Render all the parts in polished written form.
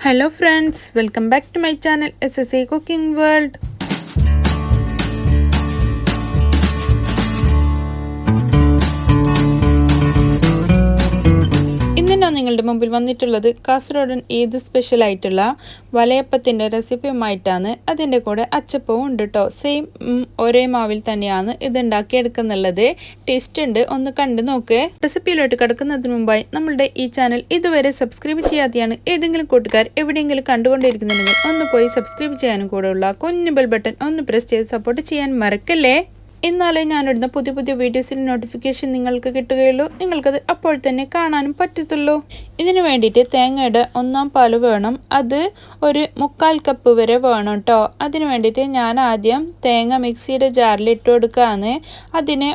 Hello friends, welcome back to my channel SSA Cooking World. ഇന്ന് നിങ്ങളുടെ മുമ്പിൽ വന്നിട്ടുള്ളത് കാസർഗോഡൻ ഈദ് സ്പെഷ്യൽ ആയിട്ടുള്ള വലയപ്പത്തിൻ്റെ റെസിപ്പിയുമായിട്ടാണ്. അതിൻ്റെ കൂടെ അച്ചപ്പവും ഉണ്ട് കേട്ടോ. സെയിം ഒരേ മാവിൽ തന്നെയാണ് ഇത് ഉണ്ടാക്കിയെടുക്കുന്നുള്ളത്. ടേസ്റ്റ് ഉണ്ട്, ഒന്ന് കണ്ടു നോക്ക്. റെസിപ്പിയിലോട്ട് കിടക്കുന്നതിന് മുമ്പായി നമ്മളുടെ ഈ ചാനൽ ഇതുവരെ സബ്സ്ക്രൈബ് ചെയ്യാതെയാണ് ഏതെങ്കിലും കൂട്ടുകാർ എവിടെയെങ്കിലും കണ്ടുകൊണ്ടിരിക്കുന്നുണ്ടെങ്കിൽ ഒന്ന് പോയി സബ്സ്ക്രൈബ് ചെയ്യാനും കൂടെയുള്ള കുഞ്ഞു ബെൽ ബട്ടൺ ഒന്ന് പ്രസ് ചെയ്ത് സപ്പോർട്ട് ചെയ്യാൻ മറക്കല്ലേ. എന്നാലേ ഞാനിടുന്ന പുതിയ വീഡിയോസിൻ്റെ നോട്ടിഫിക്കേഷൻ നിങ്ങൾക്ക് കിട്ടുകയുള്ളൂ, നിങ്ങൾക്കത് അപ്പോൾ തന്നെ കാണാനും പറ്റത്തുള്ളൂ. ഇതിന് വേണ്ടിയിട്ട് തേങ്ങയുടെ 1 പാൽ വേണം. അത് ഒരു 1/4 കപ്പ് വരെ വേണം കേട്ടോ. അതിന് വേണ്ടിയിട്ട് ഞാൻ ആദ്യം തേങ്ങ മിക്സിയുടെ ജാറിൽ ഇട്ട് കൊടുക്കുകയാണ്. അതിൻ്റെ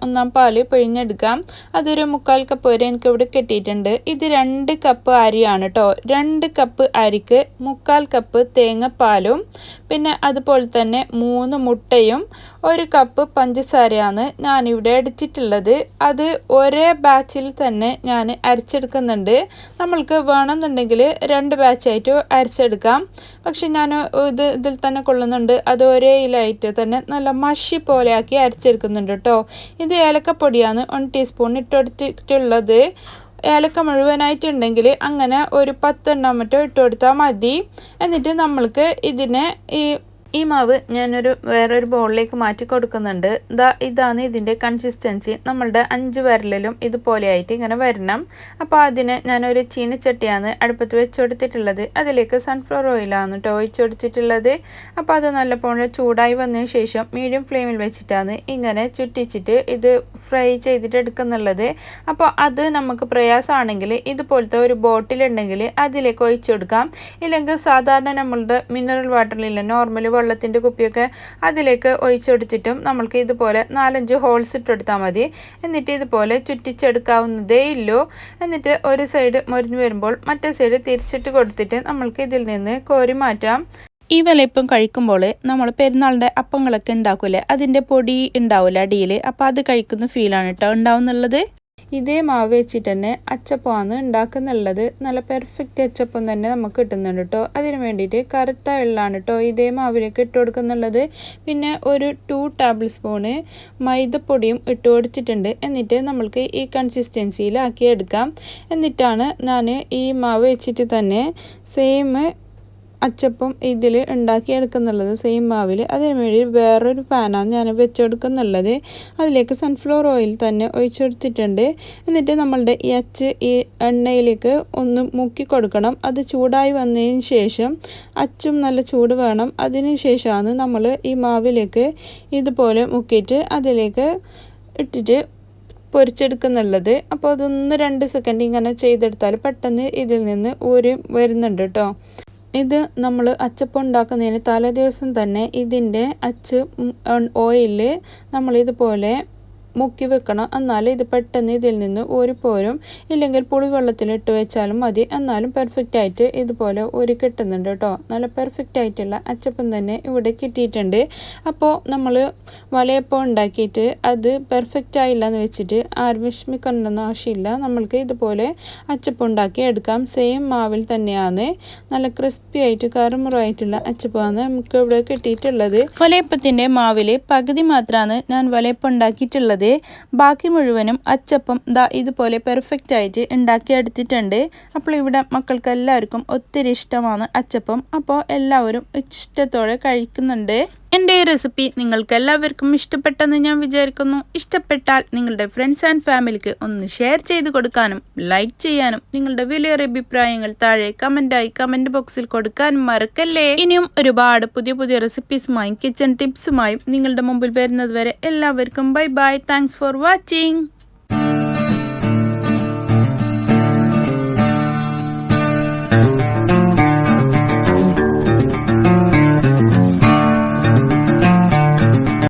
1 പാൽ പിഴിഞ്ഞെടുക്കാം. അതൊരു 1/4 കപ്പ് വരെ എനിക്ക് ഇവിടെ കിട്ടിയിട്ടുണ്ട്. ഇത് 2 കപ്പ് അരിയാണ് കേട്ടോ. 2 കപ്പ് അരിക്ക് 1/4 കപ്പ് തേങ്ങാപ്പാലും പിന്നെ അതുപോലെ തന്നെ 3 മുട്ടയും 1 കപ്പ് പഞ്ചസാരയാണ് ഞാനിവിടെ അടിച്ചിട്ടുള്ളത്. അത് ഒരേ ബാച്ചിൽ തന്നെ ഞാൻ അരച്ചെടുക്കുന്നുണ്ട്. നമ്മൾക്ക് വേണമെന്നുണ്ടെങ്കിൽ 2 ബാച്ചായിട്ട് അരച്ചെടുക്കാം. പക്ഷെ ഞാൻ ഇതിൽ തന്നെ കൊള്ളുന്നുണ്ട്. അത് ഒരേ ഇലായിട്ട് തന്നെ നല്ല മഷി പോലെയാക്കി അരച്ചെടുക്കുന്നുണ്ട് കേട്ടോ. ഇത് ഏലക്കപ്പൊടിയാണ് 1 ടീസ്പൂൺ ഇട്ടെടുത്തിട്ടുള്ളത്. ഏലക്ക മുഴുവനായിട്ടുണ്ടെങ്കിൽ അങ്ങനെ ഒരു 10 എണ്ണം മറ്റോ ഇട്ട് കൊടുത്താൽ മതി. എന്നിട്ട് നമ്മൾക്ക് ഇതിനെ ഈ മാവ് ഞാനൊരു വേറൊരു ബൗളിലേക്ക് മാറ്റി കൊടുക്കുന്നുണ്ട്. ഇതാണ് ഇതിൻ്റെ കൺസിസ്റ്റൻസി. നമ്മളുടെ 5 വിരലിലും ഇതുപോലെയായിട്ട് ഇങ്ങനെ വരണം. അപ്പോൾ അതിന് ഞാനൊരു ചീനച്ചട്ടിയാണ് അടുപ്പത്ത് വെച്ച് കൊടുത്തിട്ടുള്ളത്. അതിലേക്ക് സൺഫ്ലവർ ഓയിലാണ് കേട്ടോ ഒഴിച്ച് കൊടുത്തിട്ടുള്ളത്. അപ്പോൾ അത് നല്ലപോലെ ചൂടായി വന്നതിന് ശേഷം മീഡിയം ഫ്ലെയിമിൽ വെച്ചിട്ടാണ് ഇങ്ങനെ ചുറ്റിച്ചിട്ട് ഇത് ഫ്രൈ ചെയ്തിട്ട് എടുക്കുന്നുള്ളത്. അപ്പോൾ അത് നമുക്ക് പ്രയാസമാണെങ്കിൽ ഇതുപോലത്തെ ഒരു ബോട്ടിലുണ്ടെങ്കിൽ അതിലേക്ക് ഒഴിച്ചു കൊടുക്കാം. ഇല്ലെങ്കിൽ സാധാരണ നമ്മളുടെ മിനറൽ വാട്ടറിലില്ല നോർമൽ വെള്ളത്തിൻ്റെ കുപ്പിയൊക്കെ അതിലേക്ക് ഒഴിച്ചെടുത്തിട്ടും നമ്മൾക്ക് ഇതുപോലെ 4-5 ഹോൾസ് ഇട്ടെടുത്താൽ മതി. എന്നിട്ട് ഇതുപോലെ ചുറ്റിച്ചെടുക്കാവുന്നതേ ഉള്ളൂ. എന്നിട്ട് ഒരു സൈഡ് മൊരിഞ്ഞ് വരുമ്പോൾ മറ്റേ സൈഡ് തിരിച്ചിട്ട് കൊടുത്തിട്ട് നമ്മൾക്ക് ഇതിൽ നിന്ന് കോരി മാറ്റാം. ഈ വലയപ്പം കഴിക്കുമ്പോൾ നമ്മൾ പെരുന്നാളിൻ്റെ അപ്പങ്ങളൊക്കെ ഉണ്ടാക്കൂലേ, അതിൻ്റെ പൊടി ഉണ്ടാവില്ല അടിയിൽ. അപ്പോൾ അത് കഴിക്കുന്ന ഫീലാണ് കേട്ടോ ഉണ്ടാവുന്നുള്ളത്. ഇതേ മാവ് വെച്ചിട്ട് തന്നെ അച്ചപ്പമാണ് ഉണ്ടാക്കുന്നുള്ളത്. നല്ല പെർഫെക്റ്റ് അച്ചപ്പം തന്നെ നമുക്ക് കിട്ടുന്നുണ്ട് കേട്ടോ. അതിന് വേണ്ടിയിട്ട് കറുത്ത എള്ളാണ് കേട്ടോ ഇതേ മാവിലേക്ക് ഇട്ട് കൊടുക്കുന്നുള്ളത്. പിന്നെ ഒരു 2 ടേബിൾ സ്പൂണ് മൈദപ്പൊടിയും ഇട്ട് കൊടുത്തിട്ടുണ്ട്. എന്നിട്ട് നമ്മൾക്ക് ഈ കൺസിസ്റ്റൻസിയിലാക്കി എടുക്കാം. എന്നിട്ടാണ് ഞാൻ ഈ മാവ് വെച്ചിട്ട് തന്നെ സെയിം അച്ചപ്പം ഇതിൽ ഉണ്ടാക്കിയെടുക്കുന്നുള്ളത് സെയിം മാവിൽ. അതിന് വേണ്ടി വേറൊരു പാനാണ് ഞാൻ വെച്ചെടുക്കുന്നുള്ളത്. അതിലേക്ക് സൺഫ്ലവർ ഓയിൽ തന്നെ ഒഴിച്ചെടുത്തിട്ടുണ്ട്. എന്നിട്ട് നമ്മളുടെ ഈ എണ്ണയിലേക്ക് ഒന്ന് മുക്കി കൊടുക്കണം. അത് ചൂടായി വന്നതിന് ശേഷം അച്ചും നല്ല ചൂട് വേണം. അതിന് ശേഷമാണ് നമ്മൾ ഈ മാവിലേക്ക് ഇതുപോലെ മുക്കിയിട്ട് അതിലേക്ക് ഇട്ടിട്ട് പൊരിച്ചെടുക്കുന്നുള്ളത്. അപ്പോൾ അതൊന്ന് 2 സെക്കൻഡ് ഇങ്ങനെ ചെയ്തെടുത്താൽ പെട്ടെന്ന് ഇതിൽ നിന്ന് ഊരി വരുന്നുണ്ട് കേട്ടോ. ഇത് നമ്മൾ അച്ചപ്പം ഉണ്ടാക്കുന്നതിന് തലേദിവസം തന്നെ ഇതിൻ്റെ ഓയിലിൽ നമ്മളിതുപോലെ മുക്കി വെക്കണം. എന്നാലും ഇത് പെട്ടെന്ന് ഇതിൽ നിന്ന് ഊരിപ്പോരും. ഇല്ലെങ്കിൽ പുളിവെള്ളത്തിലിട്ട് വെച്ചാലും മതി. എന്നാലും പെർഫെക്റ്റ് ആയിട്ട് ഇതുപോലെ ഊരി കിട്ടുന്നുണ്ട് കേട്ടോ. നല്ല പെർഫെക്റ്റ് ആയിട്ടുള്ള അച്ചപ്പം തന്നെ ഇവിടെ കിട്ടിയിട്ടുണ്ട്. അപ്പോൾ നമ്മൾ വലയപ്പം ഉണ്ടാക്കിയിട്ട് അത് പെർഫെക്റ്റ് ആയില്ല എന്ന് വെച്ചിട്ട് ആരും വിഷമിക്കണമെന്നൊന്നും ആവശ്യമില്ല. നമ്മൾക്ക് ഇതുപോലെ അച്ചപ്പം ഉണ്ടാക്കി എടുക്കാം. സെയിം മാവിൽ തന്നെയാണ് നല്ല ക്രിസ്പി ആയിട്ട് കറുമുറായിട്ടുള്ള അച്ചപ്പമാണ് നമുക്ക് ഇവിടെ കിട്ടിയിട്ടുള്ളത്. വലയപ്പത്തിൻ്റെ മാവിൽ പകുതി മാത്രമാണ് ഞാൻ വലയപ്പം ഉണ്ടാക്കിയിട്ടുള്ളത്. ബാക്കി മുഴുവനും അച്ചപ്പം ഇതുപോലെ പെർഫെക്റ്റ് ആയിട്ട് ഉണ്ടാക്കിയെടുത്തിട്ടുണ്ട്. അപ്പോൾ ഇവിടെ മക്കൾക്ക് എല്ലാവർക്കും ഒത്തിരി ഇഷ്ടമാണ് അച്ചപ്പം. അപ്പോൾ എല്ലാവരും ഇഷ്ടത്തോടെ കഴിക്കുന്നുണ്ട്. എൻ്റെ ഈ റെസിപ്പി നിങ്ങൾക്ക് എല്ലാവർക്കും ഇഷ്ടപ്പെട്ടെന്ന് ഞാൻ വിചാരിക്കുന്നു. ഇഷ്ടപ്പെട്ടാൽ നിങ്ങളുടെ ഫ്രണ്ട്സ് ആൻഡ് ഫാമിലിക്ക് ഒന്ന് ഷെയർ ചെയ്ത് കൊടുക്കാനും ലൈക്ക് ചെയ്യാനും നിങ്ങളുടെ വിലയേറിയ അഭിപ്രായങ്ങൾ താഴെ കമൻറ്റ് ബോക്സിൽ കൊടുക്കാനും മറക്കല്ലേ. ഇനിയും ഒരുപാട് പുതിയ റെസിപ്പീസുമായും കിച്ചൺ ടിപ്സുമായും നിങ്ങളുടെ മുമ്പിൽ വരുന്നത് വരെ എല്ലാവർക്കും ബൈ. Thanks for watching.